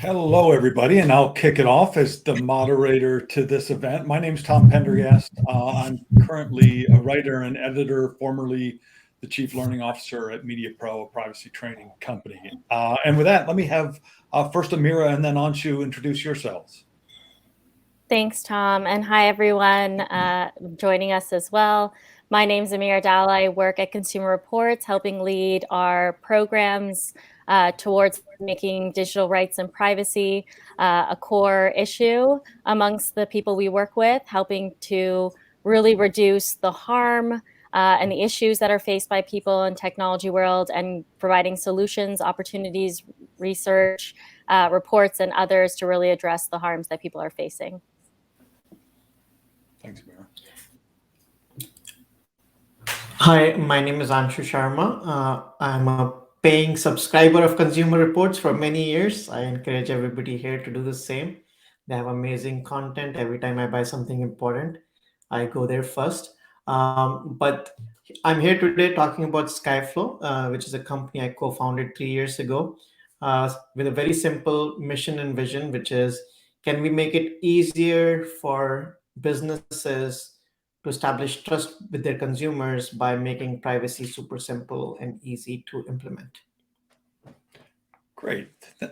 Hello, everybody, and I'll kick it off as the moderator to this event. My name is Tom Pendergast. I'm currently a writer and editor, formerly the Chief Learning Officer at Media Pro, a privacy training company. And with that, let me have first Amira and then Anshu introduce yourselves. Thanks, Tom, and hi, everyone joining us as well. My name is Amira Dhalla. I work at Consumer Reports, helping lead our programs towards making digital rights and privacy a core issue amongst the people we work with, helping to really reduce the harm and the issues that are faced by people in technology world, and providing solutions, opportunities, research, reports, and others to really address the harms that people are facing. Thanks, Amira. Hi, my name is Anshu Sharma. I'm a paying subscriber of Consumer Reports for many years. I encourage everybody here to do the same. They have amazing content. Every time I buy something important, I go there first. But I'm here today talking about Skyflow, which is a company I co-founded 3 years ago, with a very simple mission and vision, which is, can we make it easier for businesses to establish trust with their consumers by making privacy super simple and easy to implement? Great.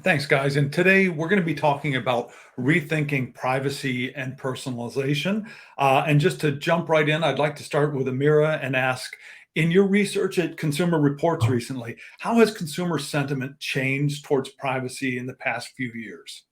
Thanks, guys. And today we're going to be talking about rethinking privacy and personalization. And just to jump right in, I'd like to start with Amira and ask, in your research at Consumer Reports recently, how has consumer sentiment changed towards privacy in the past few years?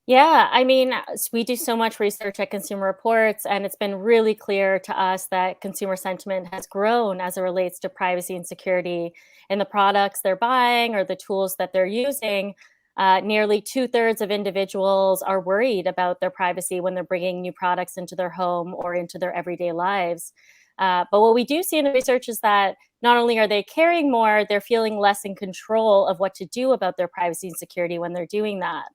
Yeah, I mean, we do so much research at Consumer Reports, and it's been really clear to us that consumer sentiment has grown as it relates to privacy and security in the products they're buying or the tools that they're using. Nearly 2/3 of individuals are worried about their privacy when they're bringing new products into their home or into their everyday lives. But what we do see in the research is that not only are they caring more, they're feeling less in control of what to do about their privacy and security when they're doing that.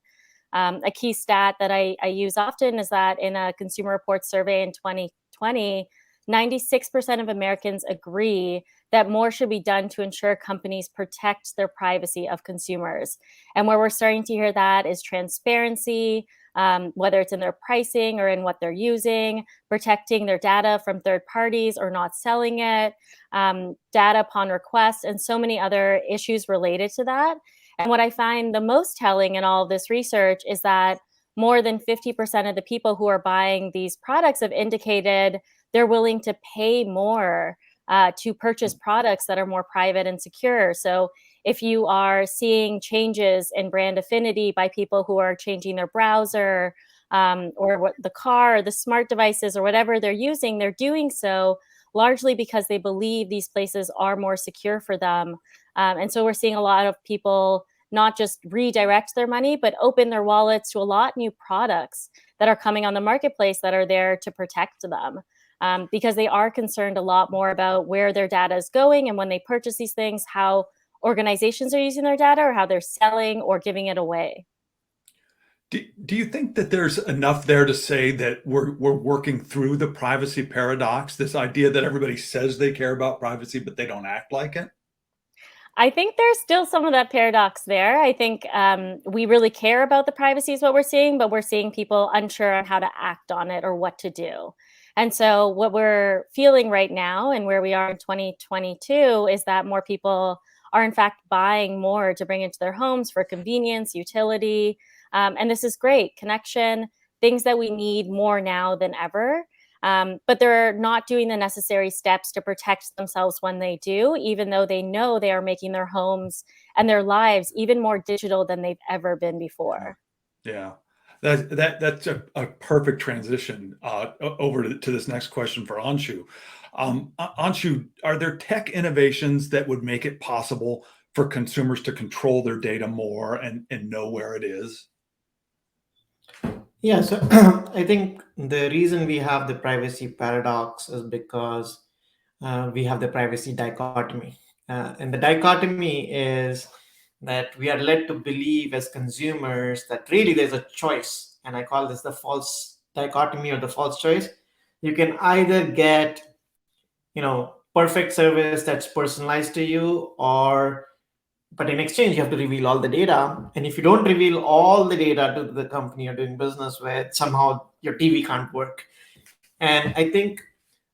A key stat that I use often is that in a Consumer Reports survey in 2020, 96% of Americans agree that more should be done to ensure companies protect their privacy of consumers. And where we're starting to hear that is transparency, whether it's in their pricing or in what they're using, protecting their data from third parties or not selling it, data upon request, and so many other issues related to that. And what I find the most telling in all of this research is that more than 50% of the people who are buying these products have indicated they're willing to pay more to purchase products that are more private and secure. So if you are seeing changes in brand affinity by people who are changing their browser or what the car, or the smart devices, or whatever they're using, they're doing so largely because they believe these places are more secure for them. And so we're seeing a lot of people not just redirect their money, but open their wallets to a lot of new products that are coming on the marketplace that are there to protect them. Because they are concerned a lot more about where their data is going, and when they purchase these things, how organizations are using their data or how they're selling or giving it away. Do you think that there's enough there to say that we're working through the privacy paradox, this idea that everybody says they care about privacy, but they don't act like it? I think there's still some of that paradox there. I think we really care about the privacy is what we're seeing, but we're seeing people unsure on how to act on it or what to do. And so what we're feeling right now and where we are in 2022 is that more people are in fact buying more to bring into their homes for convenience, utility. And this is great. Connection, things that we need more now than ever. But they're not doing the necessary steps to protect themselves when they do, even though they know they are making their homes and their lives even more digital than they've ever been before. Yeah, that's a perfect transition over to this next question for Anshu. Anshu, are there tech innovations that would make it possible for consumers to control their data more and know where it is? Yeah, so I think the reason we have the privacy paradox is because we have the privacy dichotomy. And the dichotomy is that we are led to believe as consumers that really there's a choice. And I call this the false dichotomy or the false choice. You can either get, perfect service that's personalized to you, or But in exchange, you have to reveal all the data. And if you don't reveal all the data to the company you're doing business with, somehow your TV can't work. And I think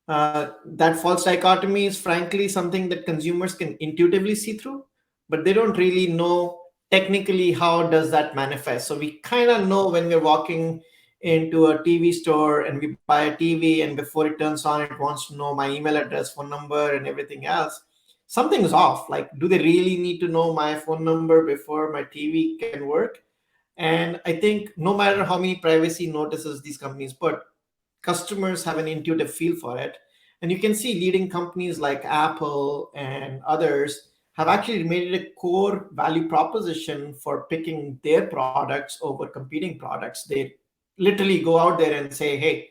that false dichotomy is frankly something that consumers can intuitively see through, but they don't really know technically how does that manifest. So we kind of know when we're walking into a TV store and we buy a TV, and before it turns on, it wants to know my email address, phone number, and everything else. Something's off. Like, do they really need to know my phone number before my TV can work? And I think no matter how many privacy notices these companies put, customers have an intuitive feel for it. And you can see leading companies like Apple and others have actually made it a core value proposition for picking their products over competing products. They literally go out there and say, hey,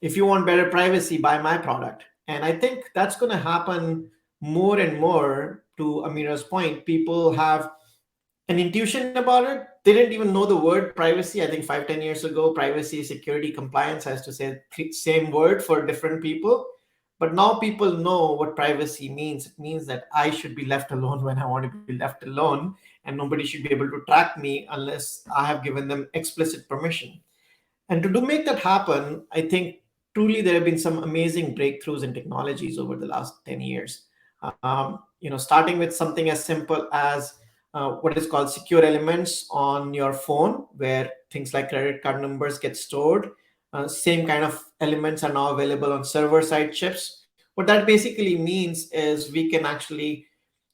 if you want better privacy, buy my product. And I think that's going to happen more and more. To Amira's point, people have an intuition about it. They didn't even know the word privacy. I think 5, 10 years ago, privacy, security, compliance has to say same word for different people. But now people know what privacy means. It means that I should be left alone when I want to be left alone, and nobody should be able to track me unless I have given them explicit permission. And to do make that happen, I think truly there have been some amazing breakthroughs in technologies over the last 10 years. Starting with something as simple as what is called secure elements on your phone, where things like credit card numbers get stored. Same kind of elements are now available on server-side chips. What that basically means is we can actually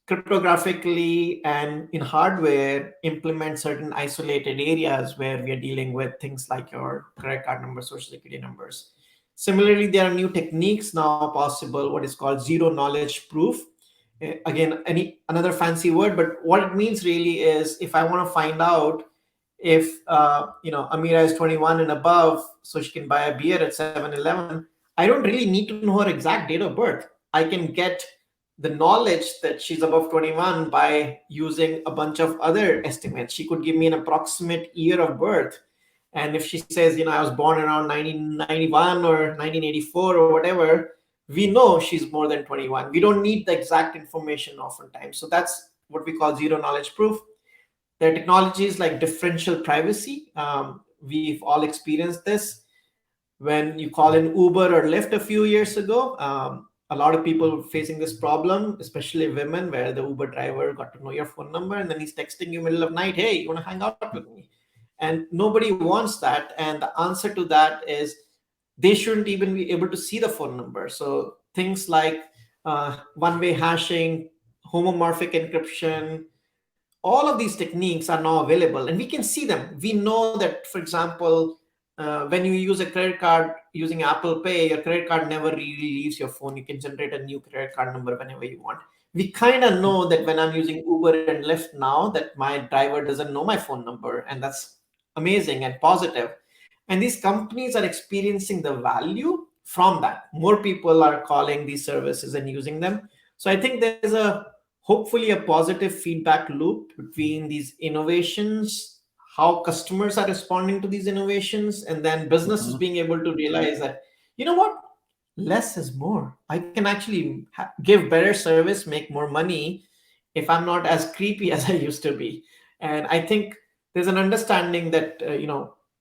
cryptographically and in hardware implement certain isolated areas where we are dealing with things like your credit card numbers, social security numbers. Similarly, there are new techniques now possible, what is called zero knowledge proof. Again, another fancy word, but what it means really is if I want to find out if Amira is 21 and above, so she can buy a beer at 7-Eleven, I don't really need to know her exact date of birth. I can get the knowledge that she's above 21 by using a bunch of other estimates. She could give me an approximate year of birth. And if she says, I was born around 1991 or 1984 or whatever, we know she's more than 21. We don't need the exact information oftentimes. So that's what we call zero knowledge proof. There are technologies like differential privacy. We've all experienced this. When you call in Uber or Lyft a few years ago, a lot of people were facing this problem, especially women, where the Uber driver got to know your phone number and then he's texting you middle of night, hey, you want to hang out with me? And nobody wants that. And the answer to that is they shouldn't even be able to see the phone number. So things like one-way hashing, homomorphic encryption, all of these techniques are now available and we can see them. We know that, for example, when you use a credit card using Apple Pay, your credit card never really leaves your phone. You can generate a new credit card number whenever you want. We kind of know that when I'm using Uber and Lyft now, that my driver doesn't know my phone number, and that's amazing and positive. And these companies are experiencing the value from that. More people are calling these services and using them. So I think there's hopefully a positive feedback loop between these innovations, how customers are responding to these innovations, and then businesses being able to realize that, what, less is more. I can actually give better service, make more money if I'm not as creepy as I used to be. And I think there's an understanding that,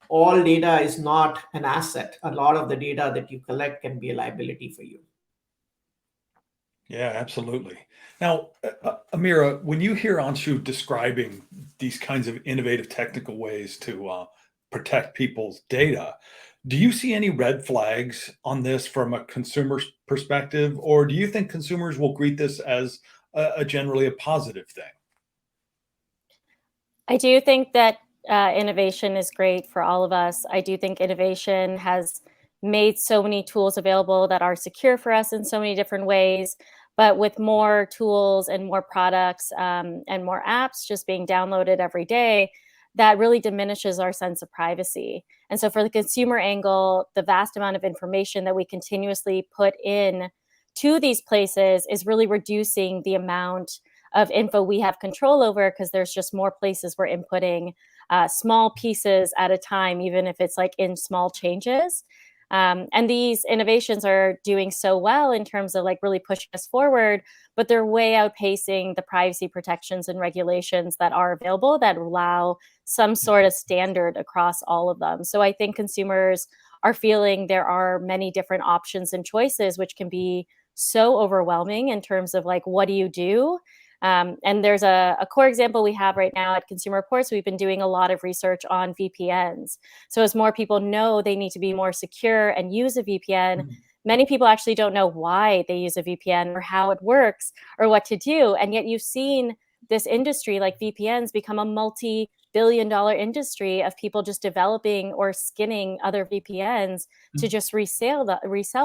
all data is not an asset. A lot of the data that you collect can be a liability for you. Yeah, absolutely. Now, Amira, when you hear Anshu describing these kinds of innovative technical ways to protect people's data, do you see any red flags on this from a consumer's perspective, or do you think consumers will greet this as generally a positive thing? I do think that innovation is great for all of us. I do think innovation has made so many tools available that are secure for us in so many different ways. But with more tools and more products and more apps just being downloaded every day, that really diminishes our sense of privacy. And so for the consumer angle, the vast amount of information that we continuously put in to these places is really reducing the amount of info we have control over, because there's just more places we're inputting small pieces at a time, even if it's like in small changes. And these innovations are doing so well in terms of like really pushing us forward, but they're way outpacing the privacy protections and regulations that are available that allow some sort of standard across all of them. So I think consumers are feeling there are many different options and choices, which can be so overwhelming in terms of like, what do you do? And there's a core example we have right now at Consumer Reports. We've been doing a lot of research on VPNs. So as more people know they need to be more secure and use a VPN, many people actually don't know why they use a VPN or how it works or what to do. And yet you've seen this industry like VPNs become a multi-billion-dollar industry of people just developing or skinning other VPNs to just resell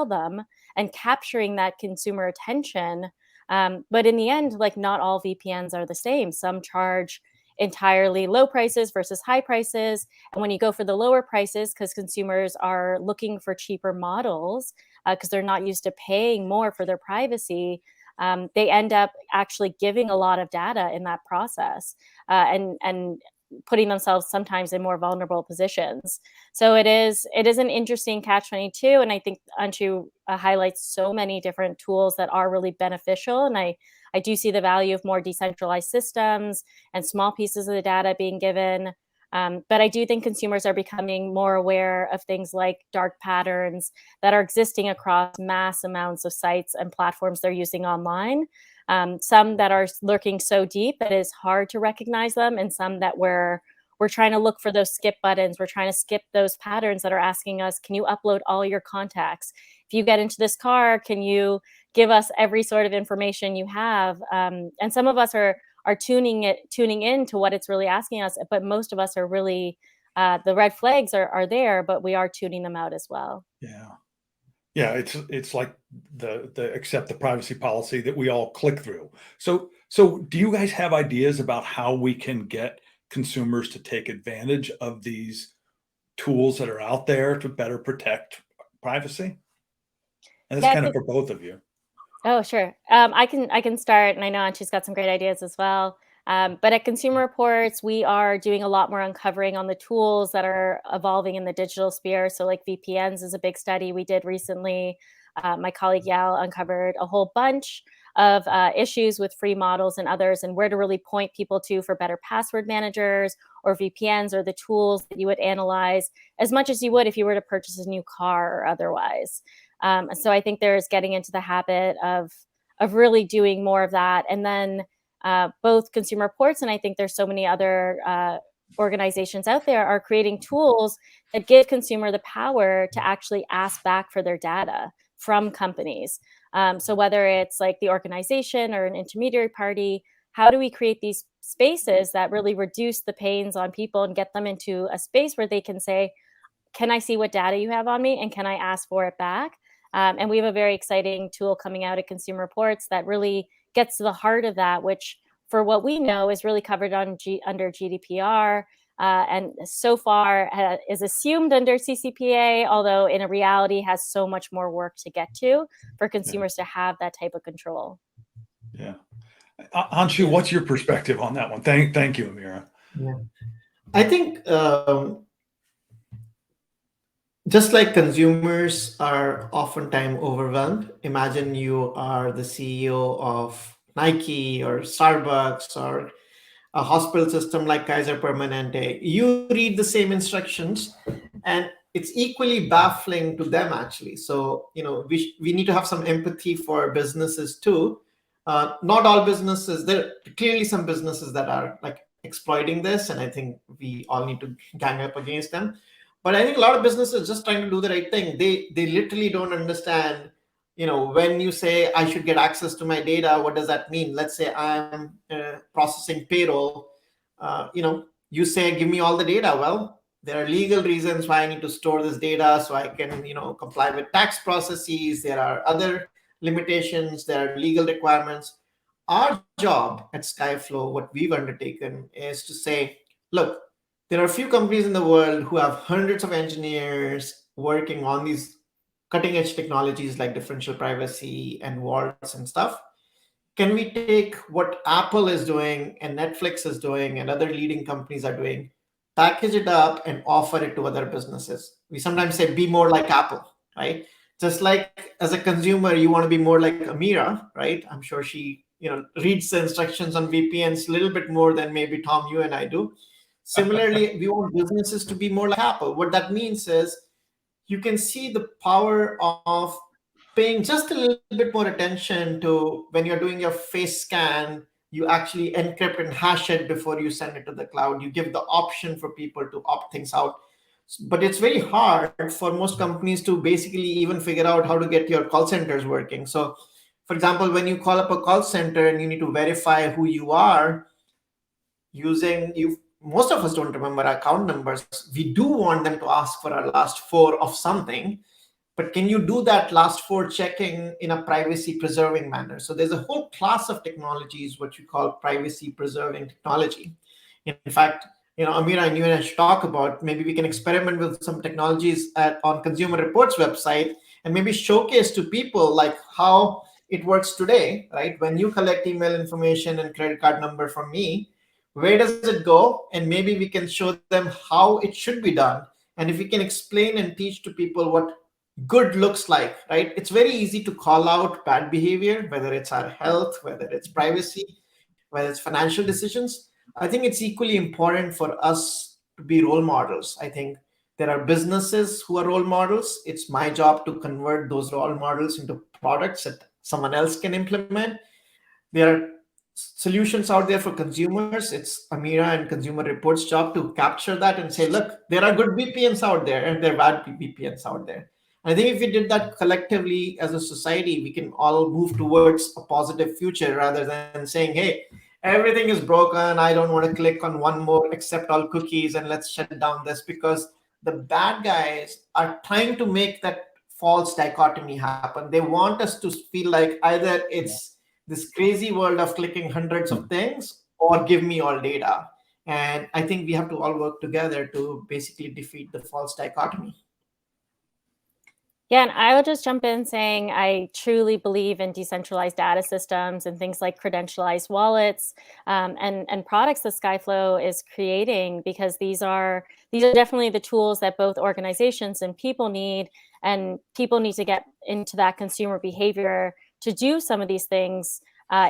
them and capturing that consumer attention. But in the end, like not all VPNs are the same. Some charge entirely low prices versus high prices. And when you go for the lower prices, because consumers are looking for cheaper models, because they're not used to paying more for their privacy, they end up actually giving a lot of data in that process, and putting themselves sometimes in more vulnerable positions. So it is an interesting catch-22, and I think Anshu highlights so many different tools that are really beneficial, and I do see the value of more decentralized systems and small pieces of the data being given. But I do think consumers are becoming more aware of things like dark patterns that are existing across mass amounts of sites and platforms they're using online. Some that are lurking so deep that it's hard to recognize them, and some that we're trying to look for those skip buttons. We're trying to skip those patterns that are asking us, can you upload all your contacts? If you get into this car, can you give us every sort of information you have? And some of us are tuning in to what it's really asking us, but most of us are really, the red flags are there, but we are tuning them out as well. Yeah. Yeah, it's like the accept the privacy policy that we all click through. So do you guys have ideas about how we can get consumers to take advantage of these tools that are out there to better protect privacy? And it's Yeah, kind of for both of you. Oh, sure. I can start, and I know Anshu's got some great ideas as well. But at Consumer Reports, we are doing a lot more uncovering on the tools that are evolving in the digital sphere. So, like VPNs is a big study we did recently. My colleague Yao uncovered a whole bunch of issues with free models and others, and where to really point people to for better password managers or VPNs or the tools that you would analyze as much as you would if you were to purchase a new car or otherwise. So I think there's getting into the habit of really doing more of that. And then both Consumer Reports, and I think there's so many other organizations out there, are creating tools that give consumer the power to actually ask back for their data from companies. So whether it's like the organization or an intermediary party, how do we create these spaces that really reduce the pains on people and get them into a space where they can say, can I see what data you have on me, and can I ask for it back? And we have a very exciting tool coming out at Consumer Reports that really gets to the heart of that, which for what we know is really covered under GDPR, and so far is assumed under CCPA, although in a reality has so much more work to get to for consumers to have that type of control. Yeah. Anshu, what's your perspective on that one? Thank you, Amira. Yeah. I think just like consumers are oftentimes overwhelmed, imagine you are the CEO of Nike or Starbucks or a hospital system like Kaiser Permanente. You read the same instructions, and it's equally baffling to them, actually. So, we need to have some empathy for businesses too. Not all businesses, there are clearly some businesses that are like exploiting this, and I think we all need to gang up against them. But I think a lot of businesses just trying to do the right thing. They literally don't understand, when you say I should get access to my data, what does that mean? Let's say I'm processing payroll. You say, give me all the data. Well, there are legal reasons why I need to store this data so I can, comply with tax processes. There are other limitations. There are legal requirements. Our job at Skyflow, what we've undertaken, is to say, look, there are a few companies in the world who have hundreds of engineers working on these cutting edge technologies like differential privacy and vaults and stuff. Can we take what Apple is doing and Netflix is doing and other leading companies are doing, package it up and offer it to other businesses? We sometimes say, be more like Apple. right? Just like as a consumer, you want to be more like Amira, right? I'm sure she, reads the instructions on VPNs a little bit more than maybe Tom, you and I do. Similarly, we want businesses to be more like Apple. What that means is you can see the power of paying just a little bit more attention to when you're doing your face scan. You actually encrypt and hash it before you send it to the cloud. You give the option for people to opt things out. But it's very hard for most companies to basically even figure out how to get your call centers working. So, for example, when you call up a call center and you need to verify who you are, most of us don't remember our account numbers. We do want them to ask for our last four of something, but can you do that last four checking in a privacy preserving manner? So there's a whole class of technologies what you call privacy preserving technology. In fact, Amira and you and I should talk about, maybe we can experiment with some technologies on Consumer Reports website and maybe showcase to people like how it works today, right? When you collect email information and credit card number from me, where does it go? And maybe we can show them how it should be done. And if we can explain and teach to people what good looks like, right? It's very easy to call out bad behavior, whether it's our health, whether it's privacy, whether it's financial decisions. I think it's equally important for us to be role models. I think there are businesses who are role models. It's my job to convert those role models into products that someone else can implement. There are solutions out there for consumers. It's Amira and Consumer Reports' job to capture that and say, look, there are good VPNs out there and there are bad VPNs out there. And I think if we did that collectively as a society, we can all move towards a positive future rather than saying, hey, everything is broken. I don't want to click on one more, accept all cookies, and let's shut down this, because the bad guys are trying to make that false dichotomy happen. They want us to feel like either it's this crazy world of clicking hundreds of things or give me all data. And I think we have to all work together to basically defeat the false dichotomy. Yeah, and I will just jump in saying I truly believe in decentralized data systems and things like credentialized wallets, and products that Skyflow is creating, because these are definitely the tools that both organizations and people need, and people need to get into that consumer behavior to do some of these things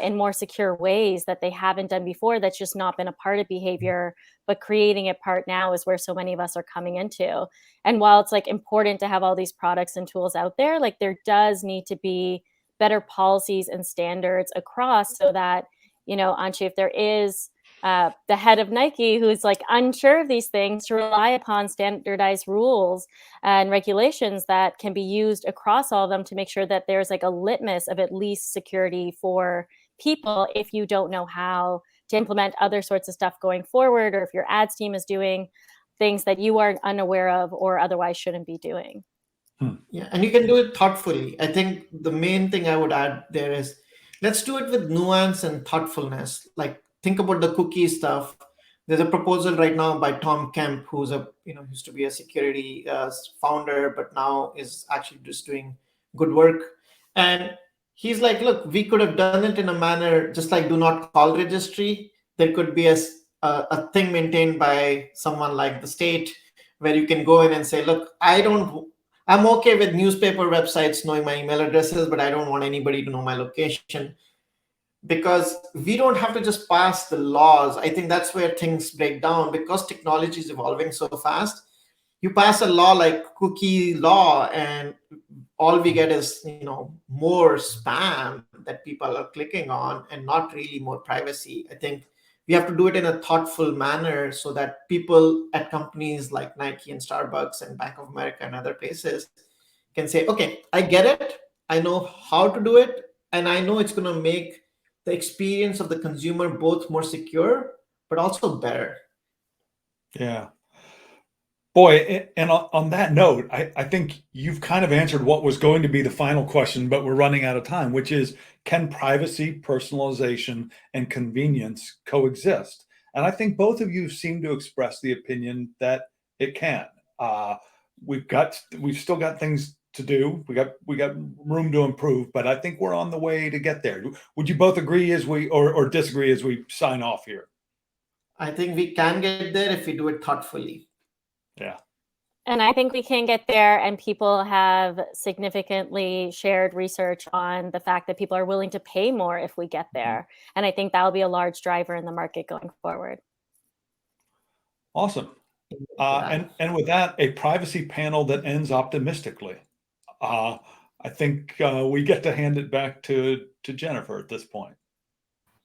in more secure ways that they haven't done before. That's just not been a part of behavior, but creating it part now is where so many of us are coming into. And while it's like important to have all these products and tools out there, like there does need to be better policies and standards across, so that, Anshu, if there is the head of Nike who's like unsure of these things, to rely upon standardized rules and regulations that can be used across all of them to make sure that there's like a litmus of at least security for people if you don't know how to implement other sorts of stuff going forward, or if your ads team is doing things that you are unaware of or otherwise shouldn't be doing. Yeah, and you can do it thoughtfully. I think the main thing I would add there is, let's do it with nuance and thoughtfulness. Like, think about the cookie stuff. There's a proposal right now by Tom Kemp, who's used to be a security founder, but now is actually just doing good work. And he's like, look, we could have done it in a manner just like do not call registry. There could be a thing maintained by someone like the state where you can go in and say, look, I'm okay with newspaper websites knowing my email addresses, but I don't want anybody to know my location, because we don't have to just pass the laws. I think that's where things break down, because technology is evolving so fast. You pass a law like cookie law, and all we get is more spam that people are clicking on, and not really more privacy. I think we have to do it in a thoughtful manner so that people at companies like Nike and Starbucks and Bank of America and other places can say, okay, I get it, I know how to do it, and I know it's going to make the experience of the consumer both more secure but also better. Yeah. Boy, and on that note, I think you've kind of answered what was going to be the final question, but we're running out of time, which is, can privacy, personalization, and convenience coexist? And I think both of you seem to express the opinion that it can. We've still got things to do. We got room to improve, but I think we're on the way to get there. Would you both agree or disagree as we sign off here? I think we can get there if we do it thoughtfully. Yeah. And I think we can get there, and people have significantly shared research on the fact that people are willing to pay more if we get there. And I think that'll be a large driver in the market going forward. Awesome. And with that, a privacy panel that ends optimistically. I think we get to hand it back to Jennifer at this point.